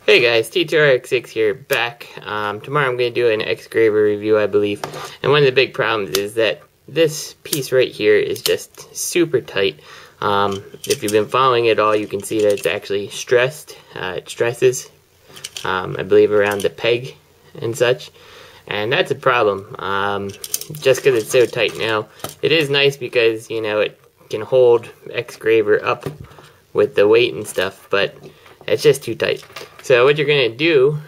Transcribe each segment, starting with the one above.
Hey guys, T2RX6 here, back. Tomorrow I'm going to do an Exgraver review, I believe. And one of the big problems is that this piece right here is just super tight. If you've been following it all, you can see that it's actually stressed. It stresses, I believe, around the peg and such. And that's a problem, just because it's so tight. Now, it is nice because, you know, it can hold Exgraver up with the weight and stuff, but it's just too tight. So what you're going to do,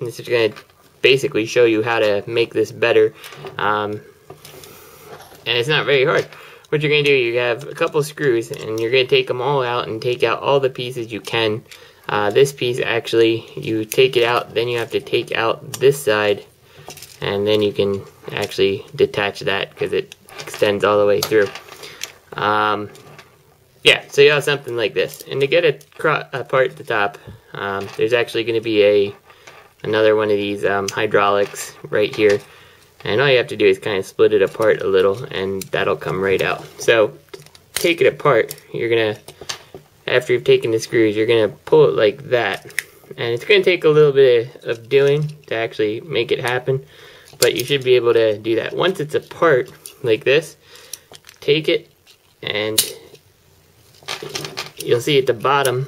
this is going to basically show you how to make this better, and it's not very hard. What you're going to do, you have a couple screws, and you're going to take them all out and take out all the pieces you can. This piece, actually, you take it out, then you have to take out this side, and then you can actually detach that because it extends all the way through. Yeah, so you have something like this. And to get it apart at the top, there's actually going to be another one of these hydraulics right here. And all you have to do is kind of split it apart a little, and that'll come right out. So, to take it apart, you're going to, after you've taken the screws, you're going to pull it like that. And it's going to take a little bit of doing to actually make it happen, but you should be able to do that. Once it's apart, like this, take it, and you'll see at the bottom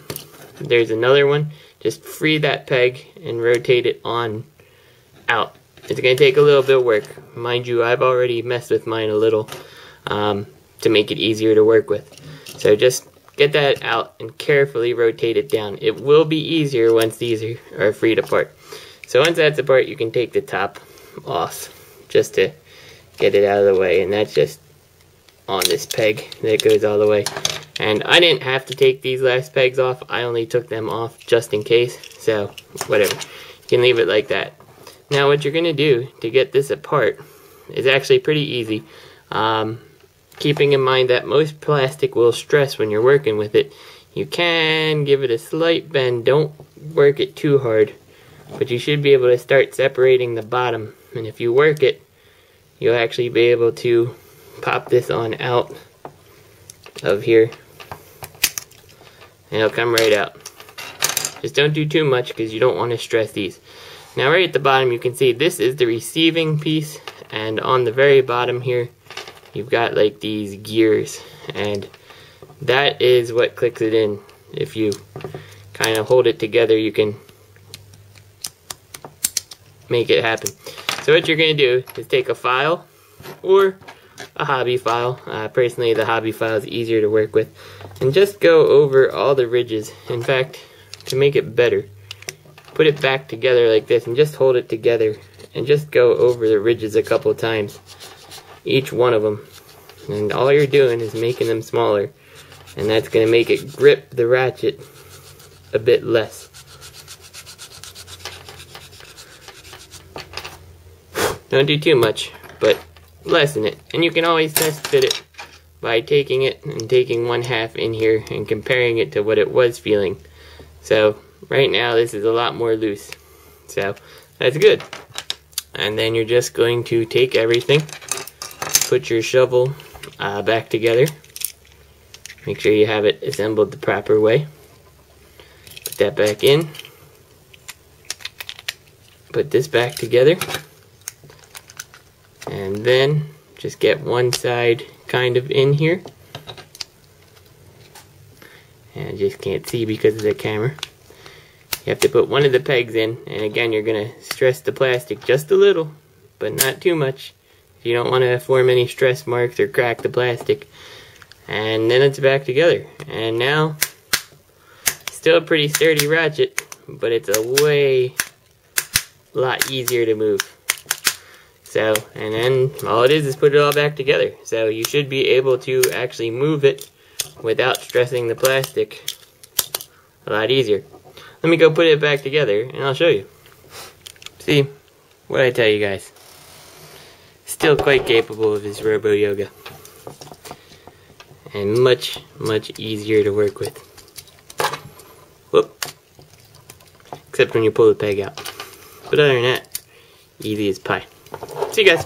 there's another one. Just free that peg and rotate it on out. It's going to take a little bit of work. Mind you, I've already messed with mine a little to make it easier to work with. So just get that out and carefully rotate it down. It will be easier once these are freed apart. So once that's apart, you can take the top off just to get it out of the way. And that's just on this peg that goes all the way. And I didn't have to take these last pegs off. I only took them off just in case. So, whatever. You can leave it like that. Now, what you're going to do to get this apart is actually pretty easy. Keeping in mind that most plastic will stress when you're working with it. You can give it a slight bend. Don't work it too hard. But you should be able to start separating the bottom. And if you work it, you'll actually be able to pop this on out of here. And it'll come right out. Just don't do too much because you don't want to stress these. Now right at the bottom you can see this is the receiving piece, and on the very bottom here you've got like these gears, and that is what clicks it in. If you kind of hold it together, you can make it happen. So what you're going to do is take a file or a hobby file. Personally, the hobby file is easier to work with, and just go over all the ridges. In fact, to make it better, put it back together like this and just hold it together and just go over the ridges a couple times, each one of them, and all you're doing is making them smaller, and that's going to make it grip the ratchet a bit less. Don't do too much, but lessen it. And you can always test fit it by taking it and taking 1/2 in here and comparing it to what it was feeling. So right now this is a lot more loose, so that's good. And then you're just going to take everything, put your shovel back together, make sure you have it assembled the proper way, put that back in, put this back together, and then just get one side kind of in here. And I just can't see because of the camera. You have to put one of the pegs in, and again you're going to stress the plastic just a little, but not too much. You don't want to form any stress marks or crack the plastic. And then it's back together. And now, still a pretty sturdy ratchet, but it's a lot easier to move. So, and then all it is put it all back together. So you should be able to actually move it without stressing the plastic a lot easier. Let me go put it back together and I'll show you. See, what did I tell you guys? Still quite capable of his robo yoga. And much, much easier to work with. Whoop. Except when you pull the peg out. But other than that, easy as pie. See you guys.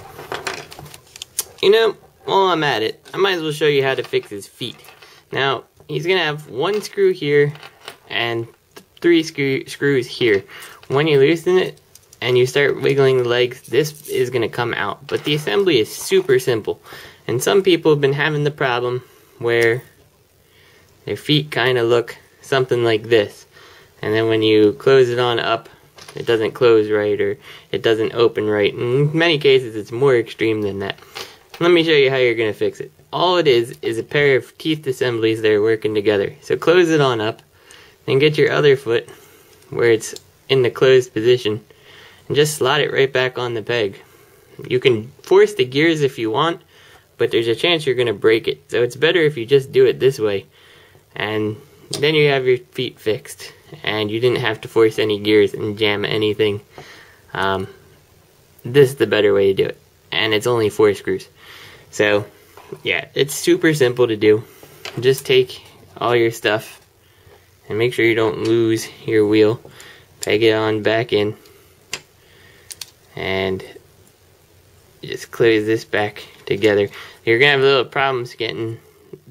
You know, while I'm at it, I might as well show you how to fix his feet. Now, he's going to have one screw here, and 3 screws here. When you loosen it and you start wiggling the legs, this is going to come out. But the assembly is super simple. And some people have been having the problem where their feet kind of look something like this. And then when you close it on up, it doesn't close right, or it doesn't open right. In many cases, it's more extreme than that. Let me show you how you're going to fix it. All it is a pair of teeth assemblies that are working together. So close it on up, then get your other foot where it's in the closed position, and just slide it right back on the peg. You can force the gears if you want, but there's a chance you're going to break it. So it's better if you just do it this way, and then you have your feet fixed. And you didn't have to force any gears and jam anything. This is the better way to do it. And it's only 4 screws. So, yeah, it's super simple to do. Just take all your stuff and make sure you don't lose your wheel. Peg it on back in. And just close this back together. You're going to have little problems getting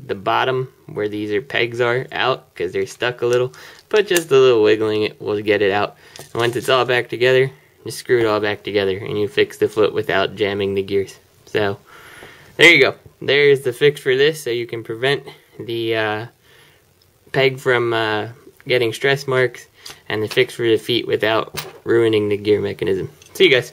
the bottom where these pegs are out because they're stuck a little, but just a little wiggling it will get it out. And once it's all back together, just screw it all back together and you fix the foot without jamming the gears. So there you go. There's the fix for this, so you can prevent the peg from getting stress marks, and the fix for the feet without ruining the gear mechanism. See you guys.